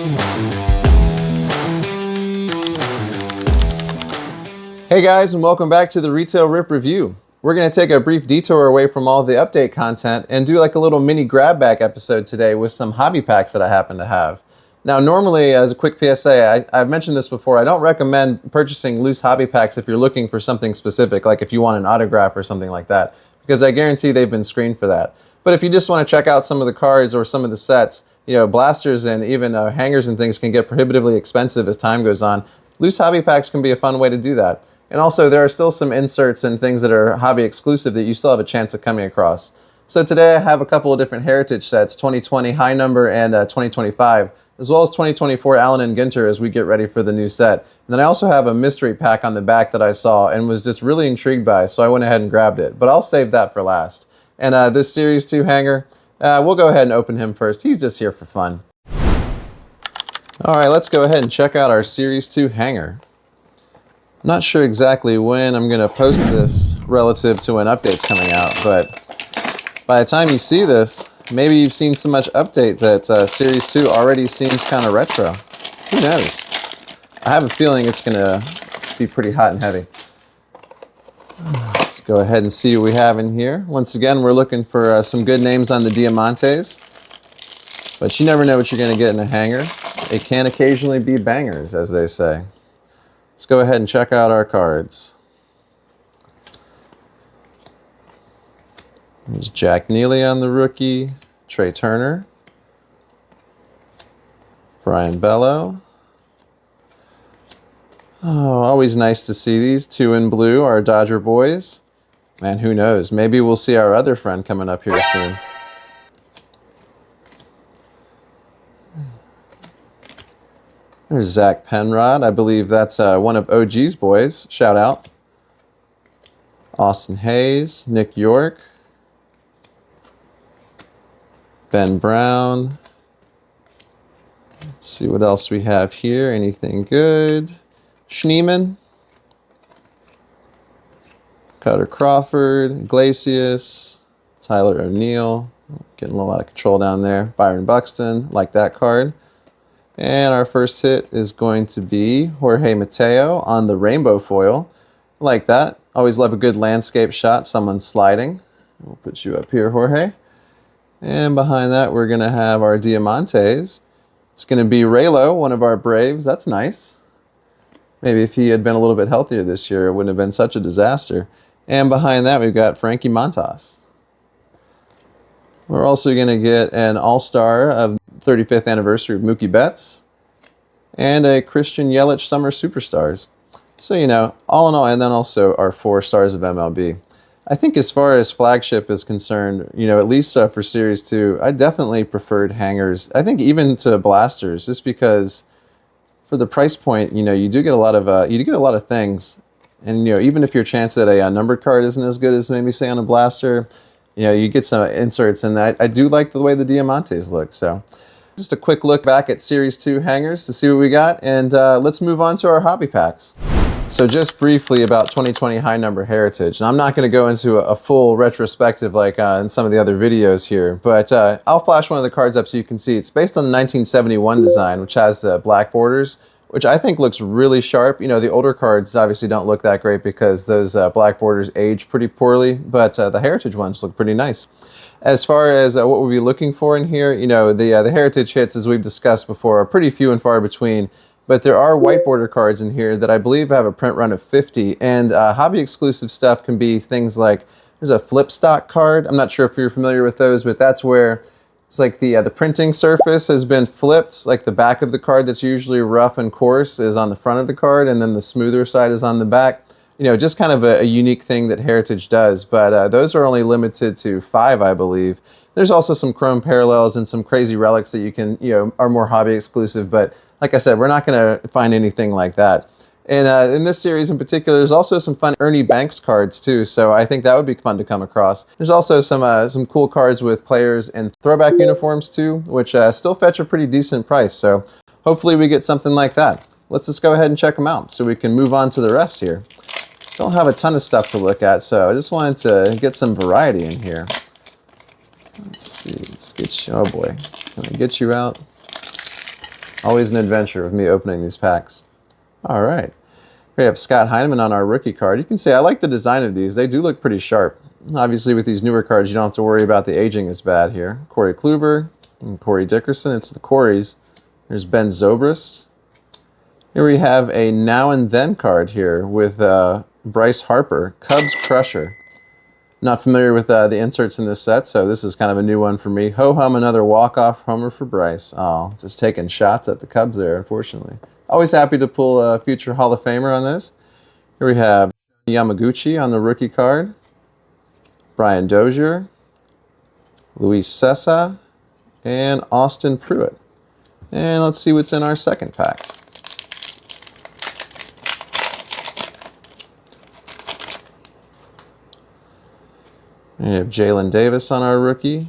Hey guys, and welcome back to the Retail Rip Review. We're going to take a brief detour away from all the update content and do like a little mini grab bag episode today with some hobby packs that I happen to have. Now normally, as a quick PSA, I've mentioned this before, I don't recommend purchasing loose hobby packs if you're looking for something specific, like if you want an autograph or something like that, because I guarantee they've been screened for that. But if you just want to check out some of the cards or some of the sets, you know, blasters and even hangers and things can get prohibitively expensive as time goes on. Loose hobby packs can be a fun way to do that. And also, there are still some inserts and things that are hobby exclusive that you still have a chance of coming across. So today I have a couple of different heritage sets, 2020 high number and 2025, as well as 2024 Allen and Ginter as we get ready for the new set. And then I also have a mystery pack on the back that I saw and was just really intrigued by, so I went ahead and grabbed it. But I'll save that for last. And this Series 2 hanger, we'll go ahead and open him first. He's just here for fun. All right, let's go ahead and check out our Series 2 hanger. I'm not sure exactly when I'm going to post this relative to when update's coming out, but by the time you see this, maybe you've seen so much update that Series 2 already seems kind of retro. Who knows? I have a feeling it's going to be pretty hot and heavy. Let's go ahead and see what we have in here. Once again, we're looking for some good names on the Diamantes, but you never know what you're going to get in a hanger. It can occasionally be bangers, as they say. Let's go ahead and check out our cards. There's Jack Neely on the rookie, Trey Turner, Brian Bello. Oh, always nice to see these. Two in blue, our Dodger boys. Man, who knows? Maybe we'll see our other friend coming up here soon. There's Zach Penrod. I believe that's one of OG's boys. Shout out. Austin Hayes, Nick York, Ben Brown. Let's see what else we have here. Anything good? Schneeman, Cutter Crawford, Iglesias, Tyler O'Neill. Getting a little out of control down there. Byron Buxton, like that card. And our first hit is going to be Jorge Mateo on the rainbow foil. Like that. Always love a good landscape shot, someone sliding. We'll put you up here, Jorge. And behind that, we're going to have our Diamantes. It's going to be Raylo, one of our Braves. That's nice. Maybe if he had been a little bit healthier this year, it wouldn't have been such a disaster. And behind that, we've got Frankie Montas. We're also going to get an all-star of 35th anniversary of Mookie Betts and a Christian Yelich Summer Superstars. So, you know, all in all, and then also our 4 stars of MLB. I think as far as flagship is concerned, you know, at least for Series 2, I definitely preferred hangers. I think even to blasters, just because for the price point, you know, you do get a lot of things. And, you know, even if your chance at a numbered card isn't as good as maybe say on a blaster, you know, you get some inserts, and I do like the way the Diamantes look. So just a quick look back at Series 2 hangers to see what we got, and let's move on to our hobby packs. So just briefly about 2020 high number heritage, and I'm not going to go into a full retrospective like in some of the other videos here, but I'll flash one of the cards up so you can see. It's based on the 1971 design, which has black borders, which I think looks really sharp. You know, the older cards obviously don't look that great because those black borders age pretty poorly, but the heritage ones look pretty nice. As far as what we'll be looking for in here, you know, the heritage hits, as we've discussed before, are pretty few and far between, but there are white border cards in here that I believe have a print run of 50, and hobby exclusive stuff can be things like, there's a flip stock card. I'm not sure if you're familiar with those, but that's where it's like the printing surface has been flipped, like the back of the card that's usually rough and coarse is on the front of the card, and then the smoother side is on the back. You know, just kind of a unique thing that Heritage does, but those are only limited to 5, I believe. There's also some chrome parallels and some crazy relics that you can, you know, are more hobby exclusive, but like I said, we're not going to find anything like that. And in this series in particular, there's also some fun Ernie Banks cards too, so I think that would be fun to come across. There's also some cool cards with players in throwback uniforms too, which still fetch a pretty decent price, so hopefully we get something like that. Let's just go ahead and check them out so we can move on to the rest here. Don't have a ton of stuff to look at, so I just wanted to get some variety in here. Let's see, let's get you, oh boy, can I get you out? Always an adventure with me opening these packs. All right. We have Scott Heineman on our rookie card. You can see I like the design of these. They do look pretty sharp. Obviously, with these newer cards, you don't have to worry about the aging as bad here. Corey Kluber and Corey Dickerson. It's the Coreys. There's Ben Zobrist. Here we have a Now and Then card here with Bryce Harper, Cubs Crusher. Not familiar with the inserts in this set, so this is kind of a new one for me. Ho-hum, another walk-off homer for Bryce. Oh, just taking shots at the Cubs there, unfortunately. Always happy to pull a future Hall of Famer on this. Here we have Yamaguchi on the rookie card. Brian Dozier. Luis Sessa. And Austin Pruitt. And let's see what's in our second pack. We have Jalen Davis on our rookie.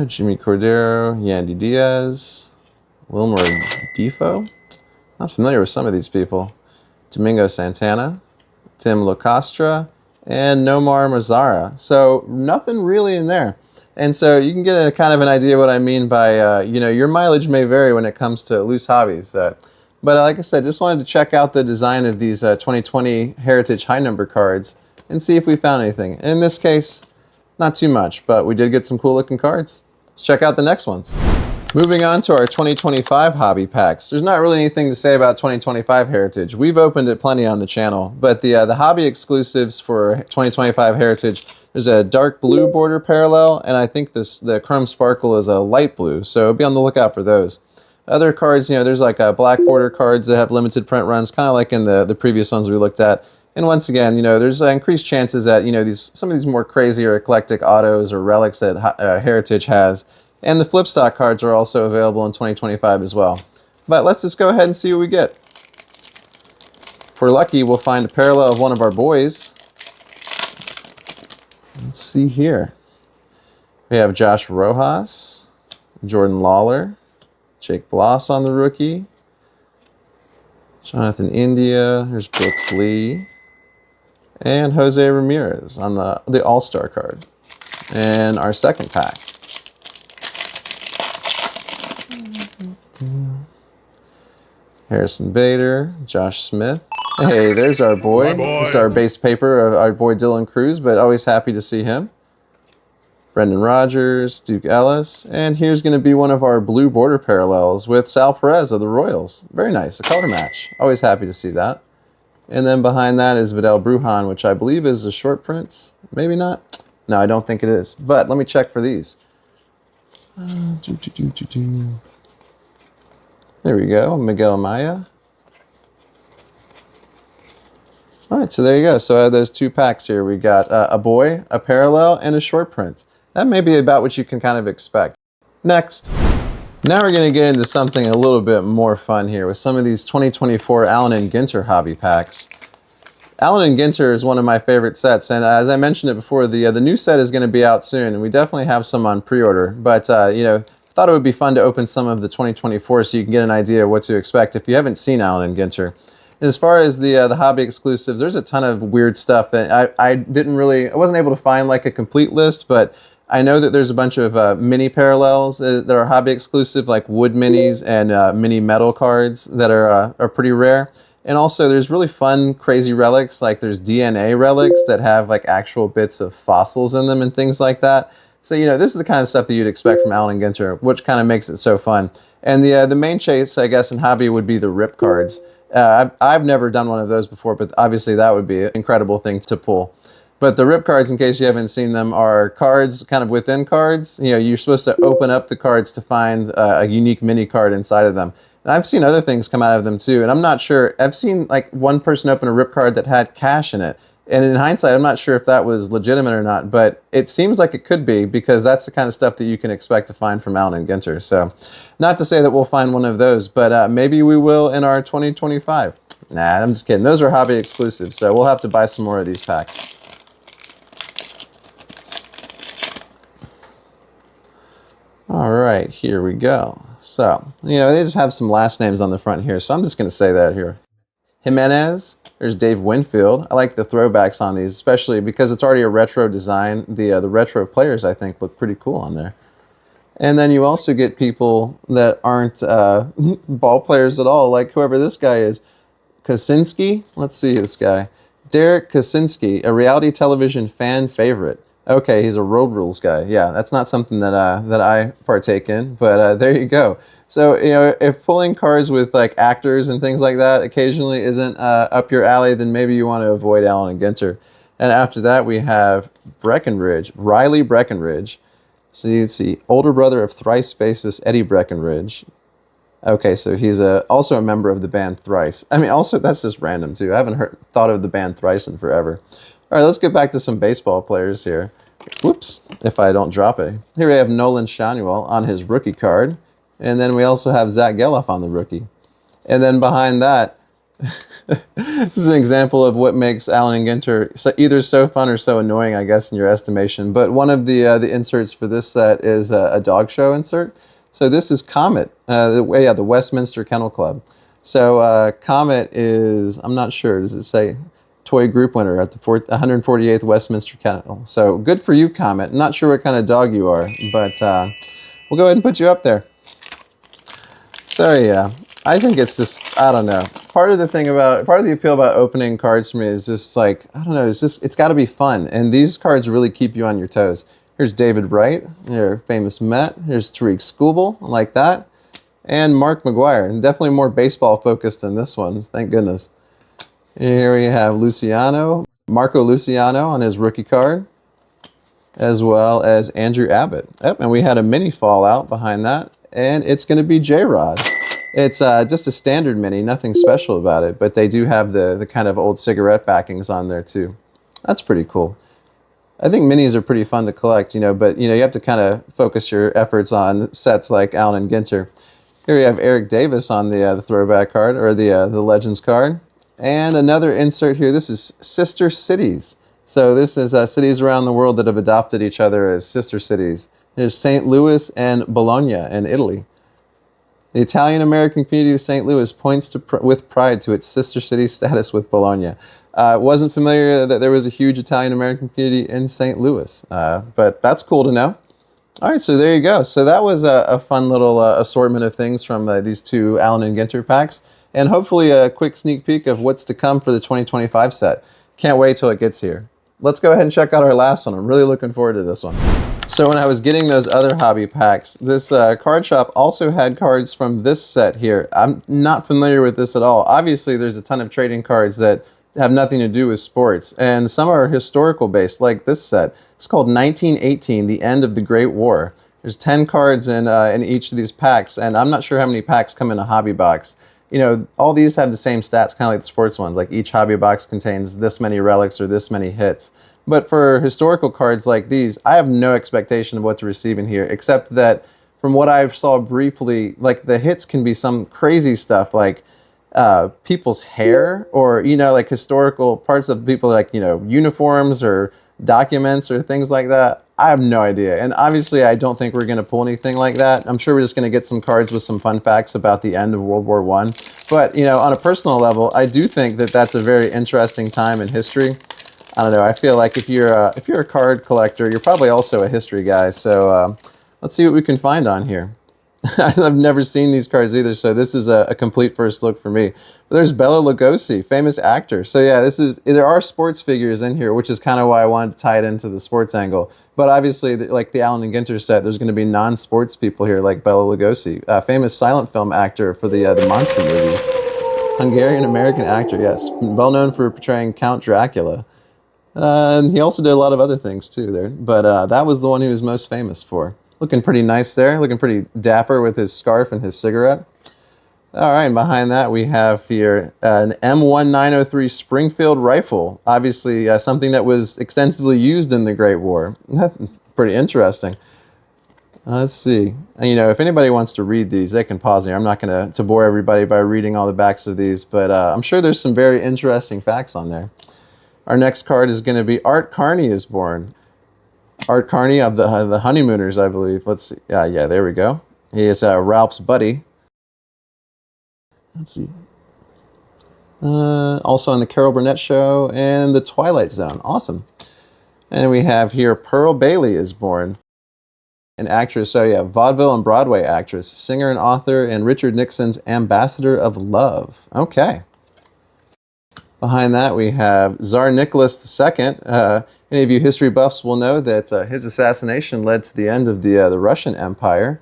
Jimmy Cordero, Yandy Diaz, Wilmer Defoe. Not familiar with some of these people. Domingo Santana, Tim Locastra, and Nomar Mazara. So nothing really in there. And so you can get a kind of an idea what I mean by, your mileage may vary when it comes to loose hobbies. But like I said, just wanted to check out the design of these 2020 Heritage High Number cards and see if we found anything. In this case, not too much, but we did get some cool looking cards. Let's check out the next ones. Moving on to our 2025 hobby packs. There's not really anything to say about 2025 Heritage. We've opened it plenty on the channel, but the hobby exclusives for 2025 Heritage, there's a dark blue border parallel, and I think the Chrome Sparkle is a light blue, so be on the lookout for those. Other cards, there's like black border cards that have limited print runs, kind of like in the previous ones we looked at. And once again, there's increased chances that, some of these more crazy or eclectic autos or relics that Heritage has. And the flip stock cards are also available in 2025 as well. But let's just go ahead and see what we get. If we're lucky, we'll find a parallel of one of our boys. Let's see here. We have Josh Rojas, Jordan Lawler, Jake Bloss on the rookie, Jonathan India, there's Brooks Lee, and Jose Ramirez on the All-Star card. And our second pack. Harrison Bader, Josh Smith. Hey, there's our boy. This is our base paper of our boy Dylan Cruz, but always happy to see him. Brendan Rodgers, Duke Ellis, and here's going to be one of our blue border parallels with Sal Perez of the Royals. Very nice, a color match. Always happy to see that. And then behind that is Vidal Brujan, which I believe is a short print. Maybe not. No, I don't think it is. But let me check for these. There we go, Miguel Maya. All right, so there you go. So I have those two packs here. We got a boy, a parallel, and a short print. That may be about what you can kind of expect. Next. Now we're going to get into something a little bit more fun here with some of these 2024 Allen and Ginter hobby packs. Allen and Ginter is one of my favorite sets, and as I mentioned it before, the new set is going to be out soon, and we definitely have some on pre-order. But thought it would be fun to open some of the 2024 so you can get an idea of what to expect if you haven't seen Allen and Ginter. As far as the hobby exclusives, there's a ton of weird stuff that I wasn't able to find like a complete list, but I know that there's a bunch of mini parallels that are hobby exclusive, like wood minis and mini metal cards that are pretty rare. And also there's really fun, crazy relics, like there's DNA relics that have like actual bits of fossils in them and things like that. So, this is the kind of stuff that you'd expect from Allen and Ginter, which kind of makes it so fun. And the main chase, I guess, in hobby would be the rip cards. I've never done one of those before, but obviously that would be an incredible thing to pull. But the rip cards, in case you haven't seen them, are cards kind of within cards. You're supposed to open up the cards to find a unique mini card inside of them. And I've seen other things come out of them too, and I'm not sure. I've seen like one person open a rip card that had cash in it. And in hindsight, I'm not sure if that was legitimate or not, but it seems like it could be because that's the kind of stuff that you can expect to find from Allen and Ginter. So not to say that we'll find one of those, but maybe we will in our 2025. Nah, I'm just kidding. Those are hobby exclusives, so we'll have to buy some more of these packs. All right, here we go. So, they just have some last names on the front here, so I'm just going to say that here. Jimenez, there's Dave Winfield. I like the throwbacks on these, especially because it's already a retro design. The retro players, I think, look pretty cool on there. And then you also get people that aren't ball players at all, like whoever this guy is. Kaczynski? Let's see this guy. Derek Kaczynski, a reality television fan favorite. Okay, he's a road rules guy. Yeah, that's not something that I partake in, but there you go. So, you know, if pulling cards with like actors and things like that occasionally isn't up your alley, then maybe you want to avoid Allen and Ginter. And after that, we have Breckenridge, Riley Breckenridge. So you see, older brother of thrice bassist Eddie Breckenridge. Okay, so he's also a member of the band Thrice. I mean, also, that's just random, too. I haven't thought of the band Thrice in forever. All right, let's get back to some baseball players here. Whoops, if I don't drop it. Here we have Nolan Schanuel on his rookie card. And then we also have Zach Geloff on the rookie. And then behind that, this is an example of what makes Allen and Ginter either so fun or so annoying, I guess, in your estimation. But one of the inserts for this set is a dog show insert. So this is Comet, the Westminster Kennel Club. So Comet is, I'm not sure, does it say toy group winner at the 148th Westminster Kennel? So good for you, Comet. I'm not sure what kind of dog you are, but we'll go ahead and put you up there. So yeah, I think it's just, I don't know. Part of the appeal about opening cards for me is just like, I don't know, it's got to be fun. And these cards really keep you on your toes. Here's David Wright, your famous Met. Here's Tariq Skubal, like that. And Mark McGwire, definitely more baseball focused than this one, thank goodness. Here we have Marco Luciano on his rookie card, as well as Andrew Abbott. Yep, and we had a mini fallout behind that, and it's going to be J-Rod. It's just a standard mini, nothing special about it, but they do have the kind of old cigarette backings on there too. That's pretty cool. I think minis are pretty fun to collect, you know, but you have to kind of focus your efforts on sets like Allen and Ginter. Here we have Eric Davis on the throwback card, or the Legends card. And another insert here, this is Sister Cities. So this is cities around the world that have adopted each other as sister cities. There's St. Louis and Bologna in Italy. The Italian-American community of St. Louis points with pride to its sister city status with Bologna. Wasn't familiar that there was a huge Italian-American community in St. Louis, but that's cool to know. All right, so there you go. So that was a fun little assortment of things from these two Allen and Ginter packs, and hopefully a quick sneak peek of what's to come for the 2025 set. Can't wait till it gets here. Let's go ahead and check out our last one. I'm really looking forward to this one. So when I was getting those other hobby packs, this card shop also had cards from this set here. I'm not familiar with this at all. Obviously, there's a ton of trading cards that have nothing to do with sports, and some are historical based, like this set. It's called 1918, The End of the Great War. There's 10 cards in each of these packs, and I'm not sure how many packs come in a hobby box. You know, all these have the same stats, kind of like the sports ones. Like each hobby box contains this many relics or this many hits. But for historical cards like these, I have no expectation of what to receive in here, except that from what I saw briefly, like the hits can be some crazy stuff like people's hair, or, like historical parts of people, like, uniforms or documents or things like that. I have no idea. And obviously, I don't think we're going to pull anything like that. I'm sure we're just going to get some cards with some fun facts about the end of World War I. But, on a personal level, I do think that that's a very interesting time in history. I don't know. I feel like if you're a card collector, you're probably also a history guy. So let's see what we can find on here. I've never seen these cards either, so this is a complete first look for me. But there's Bela Lugosi, famous actor. So yeah, there are sports figures in here, which is kind of why I wanted to tie it into the sports angle. But obviously, like the Allen and Ginter set, there's going to be non-sports people here, like Bela Lugosi, famous silent film actor for the monster movies. Hungarian-American actor, yes, well known for portraying Count Dracula. And he also did a lot of other things too there, but that was the one he was most famous for. Looking pretty nice there, looking pretty dapper with his scarf and his cigarette. All right, and behind that we have here an M1903 Springfield rifle, obviously something that was extensively used in the Great War. That's pretty interesting. Let's see. And, if anybody wants to read these, they can pause here. I'm not going to bore everybody by reading all the backs of these, but I'm sure there's some very interesting facts on there. Our next card is going to be Art Carney is born. Art Carney of the Honeymooners, I believe. Let's see. Yeah, there we go. He is Ralph's buddy. Let's see. Also on the Carol Burnett Show and the Twilight Zone. Awesome. And we have here Pearl Bailey is born. An actress, so yeah, vaudeville and Broadway actress, singer and author, and Richard Nixon's ambassador of love. Okay. Behind that, we have Tsar Nicholas II. Any of you history buffs will know that his assassination led to the end of the Russian Empire.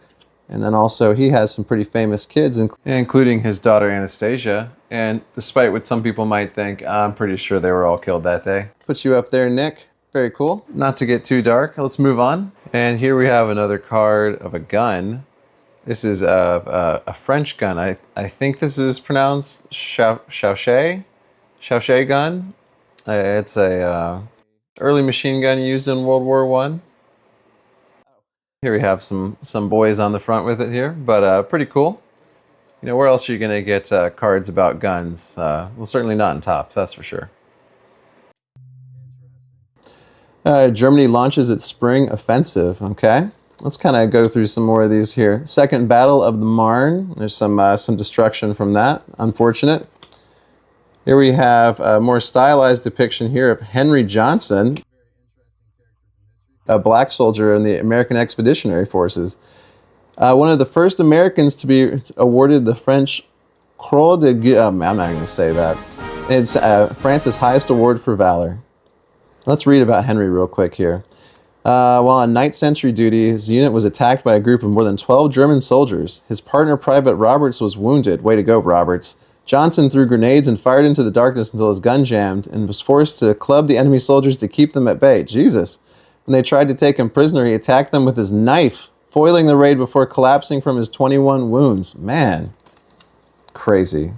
And then also he has some pretty famous kids, including his daughter Anastasia. And despite what some people might think, I'm pretty sure they were all killed that day. Put you up there, Nick. Very cool. Not to get too dark, let's move on. And here we have another card of a gun. This is a French gun. I think this is pronounced Chauchet gun. It's a early machine gun used in World War I. Here we have some boys on the front with it here, but pretty cool. You know, where else are you going to get cards about guns? Well, certainly not in Topps, that's for sure. Germany launches its spring offensive. Okay, let's kind of go through some more of these here. Second Battle of the Marne. There's some destruction from that. Unfortunate. Here we have a more stylized depiction here of Henry Johnson, a black soldier in the American Expeditionary Forces. One of the first Americans to be awarded the French Croix de Guerre. I'm not going to say that. It's France's highest award for valor. Let's read about Henry real quick here. While on night sentry duty, his unit was attacked by a group of more than 12 German soldiers. His partner, Private Roberts, was wounded. Way to go, Roberts. Johnson threw grenades and fired into the darkness until his gun jammed and was forced to club the enemy soldiers to keep them at bay. Jesus. When they tried to take him prisoner, he attacked them with his knife, foiling the raid before collapsing from his 21 wounds. Man, crazy.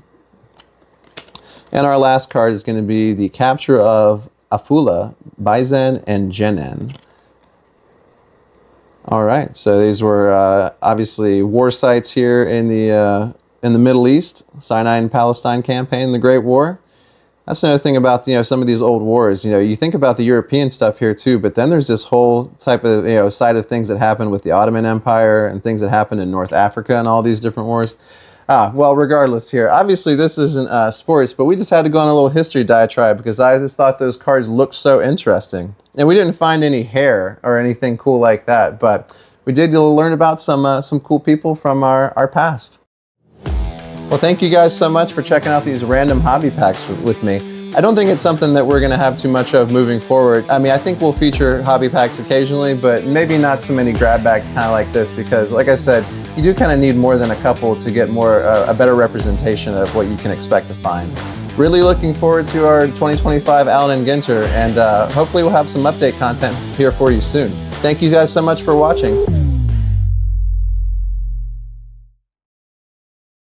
And our last card is going to be the capture of Afula, Baizen, and Jenin. All right, so these were obviously war sites here in the Middle East, Sinai and Palestine campaign, the Great War. That's another thing about some of these old wars. You think about the European stuff here too, but then there's this whole type of side of things that happened with the Ottoman Empire and things that happened in North Africa and all these different wars. Well, regardless here, obviously this isn't sports, but we just had to go on a little history diatribe because I just thought those cards looked so interesting. And we didn't find any hair or anything cool like that, but we did learn about some cool people from our past. Well, thank you guys so much for checking out these random hobby packs with me. I don't think it's something that we're going to have too much of moving forward. I mean, I think we'll feature hobby packs occasionally, but maybe not so many grab bags kind of like this because, like I said, you do kind of need more than a couple to get a better representation of what you can expect to find. Really looking forward to our 2025 Allen and Ginter, and hopefully we'll have some update content here for you soon. Thank you guys so much for watching.